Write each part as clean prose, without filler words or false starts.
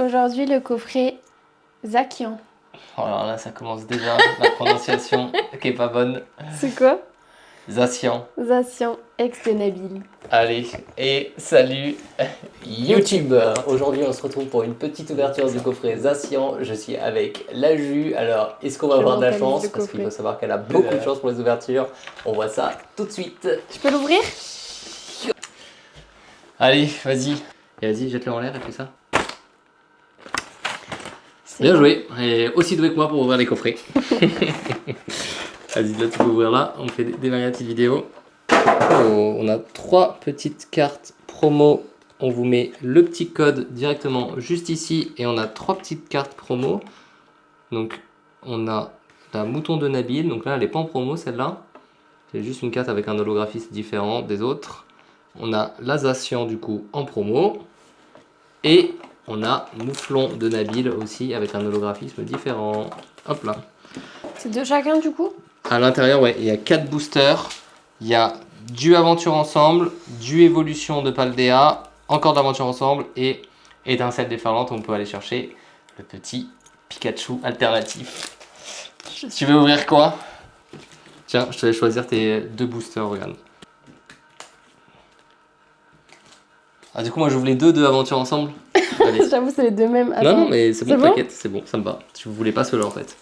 Aujourd'hui, le coffret Zakian. Oh, alors là, ça commence déjà, la prononciation qui est pas bonne. C'est quoi? Zacian. Zacian, ex de Nabil. Allez, et salut YouTubeurs. Aujourd'hui, on se retrouve pour une petite ouverture du coffret Zacian. Je suis avec la Ju. Alors, est-ce qu'on va avoir de la chance? Parce qu'il faut savoir qu'elle a beaucoup de chance pour les ouvertures. On voit ça tout de suite. Je peux l'ouvrir? Allez, vas-y. Et vas-y, jette-le en l'air et fais ça. Bien joué. Et aussi doué que moi pour ouvrir les coffrets. Vas-y, là tu peux ouvrir là. On fait des variantes vidéo. Oh, on a 3 petites cartes promo. On vous met le petit code directement juste ici. Et on a 3 petites cartes promo. Donc on a la mouton de Nabil. Donc là elle n'est pas en promo celle-là. C'est juste une carte avec un holographisme différent des autres. On a l'Azacian du coup en promo. Et on a Mouflon de Nabil aussi avec un holographisme différent. Hop là. C'est de chacun du coup? À l'intérieur, ouais, il y a 4 boosters. Il y a du Aventure Ensemble, du Évolution de Paldea, encore d'Aventure Ensemble et Étincelle déferlante. On peut aller chercher le petit Pikachu alternatif. Tu veux ouvrir quoi? Tiens, je te laisse choisir tes 2 boosters, regarde. Ah, du coup, moi j'ouvre les deux de Aventure Ensemble. J'avoue, c'est les deux mêmes. Attends. Non, mais c'est bon, bon t'inquiète, c'est bon, ça me va. Tu voulais pas ceux-là en fait.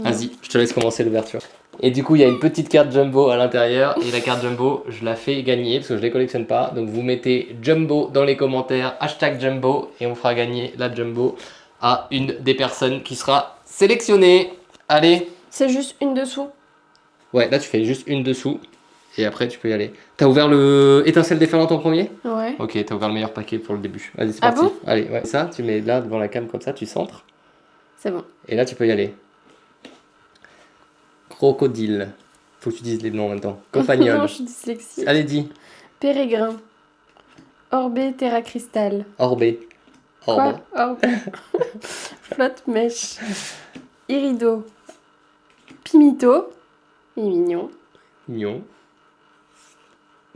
Vas-y, je te laisse commencer l'ouverture. Et du coup, il y a une petite carte Jumbo à l'intérieur. Et la carte Jumbo, je la fais gagner parce que je les collectionne pas. Donc vous mettez Jumbo dans les commentaires, hashtag Jumbo, et on fera gagner la Jumbo à une des personnes qui sera sélectionnée. Allez. C'est juste une dessous? Ouais, là tu fais juste une dessous. Et après tu peux y aller. T'as ouvert le Étincelle déferlante en premier? Ouais. Ok, t'as ouvert le meilleur paquet pour le début. Vas-y, c'est Ah parti. bon? Allez, ouais. Ça, tu mets là devant la cam comme ça, tu centres. C'est bon. Et là tu peux y aller. Crocodile. Faut que tu dises les noms en même temps. Compagnol. Non, je suis dyslexique. Allez, dis. Pérégrin. Orbé Terra Cristal. Orbé. Quoi? Orbé. Flotte mèche. Irido. Pimito. Il est mignon. Mignon.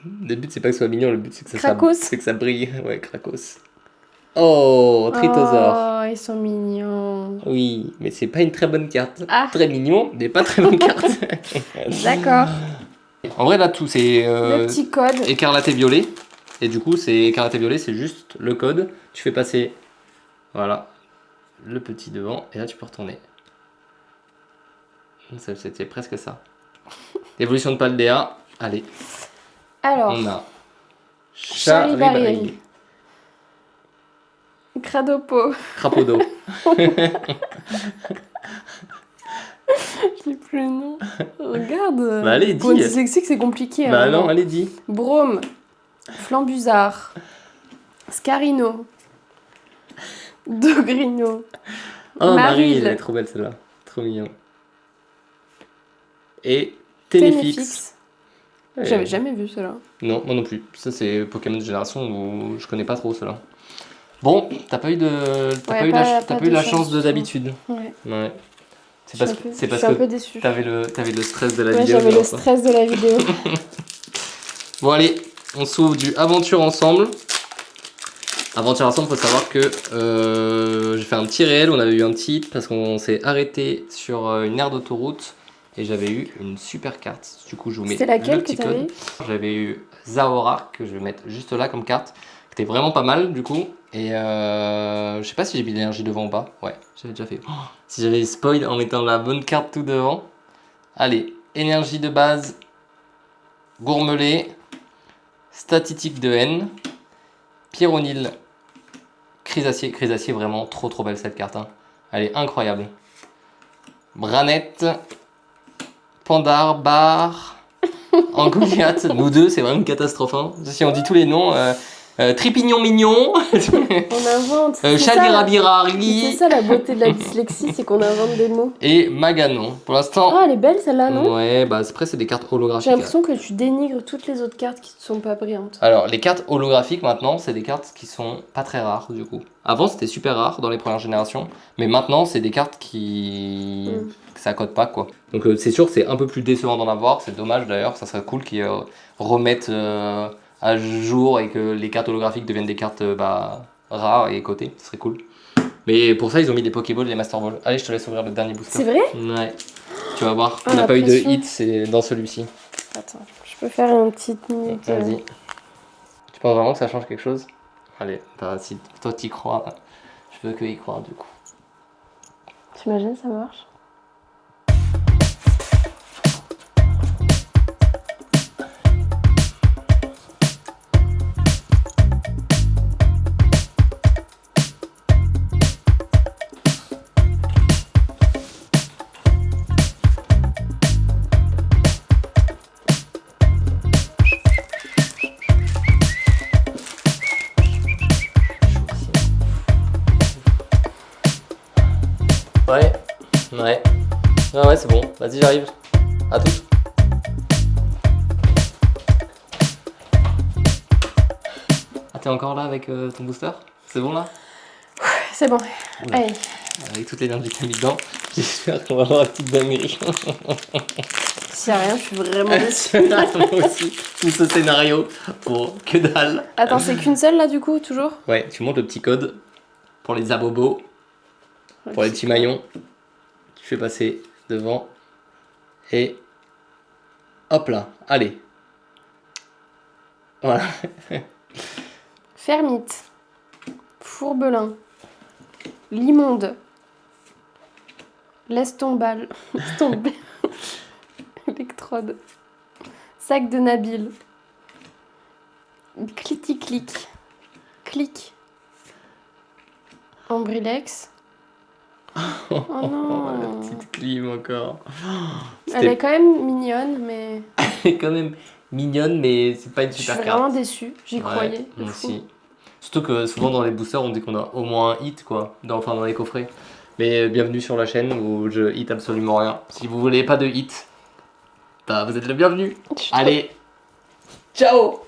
Le but c'est pas que ce soit mignon, le but c'est que ça brille. Ouais, Krakos. Oh, Tritosaur. Oh, ils sont mignons. Oui, mais c'est pas une très bonne carte. Ah. Très mignon, mais pas très bonne carte. D'accord. En vrai, là, tout c'est Le petit code. écarlate et violet. Et du coup, c'est écarlate et violet, c'est juste le code. Tu fais passer, voilà, le petit devant. Et là, tu peux retourner. C'était presque ça. Évolution de Paldea. Allez. Alors. On a Charivari. Cradopo. Crapodo. Je n'ai plus le nom. Regarde. Bah allez, pour une dis. dyslexique, c'est compliqué. Bah hein, non, allez, dis. Brome. Flambuzard. Scarino. Dogrino. Oh, Marie, Maril. elle est trop belle celle-là. Trop mignon. Et Ténéfix. Ouais. J'avais jamais vu cela. Non, moi non plus. Ça, c'est Pokémon de génération où je connais pas trop cela. Bon, t'as pas eu la chance de d'habitude. Ouais. Ouais. C'est parce que Je suis un peu déçue. t'avais le stress de la Ouais, vidéo. j'avais le stress de la vidéo. Bon, allez, on s'ouvre du Aventure Ensemble. Aventure Ensemble, faut savoir que j'ai fait un petit réel, on avait eu un petit hit parce qu'on s'est arrêté sur une aire d'autoroute et j'avais eu une super carte. Du coup, je vous mets C'est laquelle le petit que t'avais code. J'avais eu Zahora, que je vais mettre juste là comme carte, qui était vraiment pas mal du coup. Et je sais pas si j'ai mis l'énergie devant ou pas. Ouais, j'avais déjà fait. Oh, si j'avais spoil en mettant la bonne carte tout devant. Allez, énergie de base, Gourmelet, Statitique de haine, Pyronil, Chrysacier. Chrysacier, vraiment trop belle cette carte. Hein. Elle est incroyable. Branette, Pandar, Bar, Angoliath. Nous deux, c'est vraiment une catastrophe. Hein. Si on dit tous les noms. Tripignon Mignon. On invente. Chalirabirari. C'est ça la beauté de la dyslexie, c'est qu'on invente des mots. Et Maganon. Pour l'instant. Ah, elle est belle celle-là, non? Ouais, bah après, c'est des cartes holographiques. J'ai l'impression que tu dénigres toutes les autres cartes qui ne sont pas brillantes. Alors, les cartes holographiques maintenant, c'est des cartes qui sont pas très rares du coup. Avant, c'était super rare dans les premières générations. Mais maintenant, c'est des cartes qui. Ça code pas quoi. Donc, c'est sûr que c'est un peu plus décevant d'en avoir. C'est dommage d'ailleurs. Ça serait cool qu'ils remettent à jour et que les cartes holographiques deviennent des cartes rares et cotées. Ce serait cool. Mais pour ça, ils ont mis les Pokéballs et les Master Balls. Allez, je te laisse ouvrir le dernier booster. C'est vrai? Ouais. Tu vas voir, Ah, on n'a la pas eu de pression. hit, c'est dans celui-ci. Attends, je peux faire une petite minute. Vas-y. Tu penses vraiment que ça change quelque chose? Allez, bah, si toi t'y crois, je veux que y croire du coup. T'imagines, ça marche? Ouais, ouais. Ah ouais, c'est bon. Vas-y, j'arrive. À tout. Ah, t'es encore là avec ton booster? C'est bon là? C'est bon. Oula. Allez. Avec toute l'énergie que t'as mis dedans, j'espère qu'on va avoir la petite dinguerie. S'il y a rien, je suis vraiment déçue. Moi aussi, tout ce scénario pour que dalle. Attends, c'est qu'une seule là du coup, toujours? Ouais, tu montes le petit code pour les abobos, pour les petits maillons. Tu fais passer devant. Et hop là, allez. Voilà. Fermite. Fourbelin. Limonde. Laisse tomber. Laisse tomber. Électrode. Sac de Nabil. Cliti-clic. Clic. Ambrilex. Oh non. La petite clim encore. Elle est quand même mignonne, mais Elle est quand même mignonne, mais c'est pas une je suis super vraiment carte. déçue. J'y Ouais, croyais. de moi fou. aussi. Surtout que souvent dans les boosters, on dit qu'on a au moins un hit, quoi. Enfin, dans les coffrets. Mais bienvenue sur la chaîne où je hit absolument rien. Si vous voulez pas de hit, bah vous êtes le bienvenu. Allez, ciao!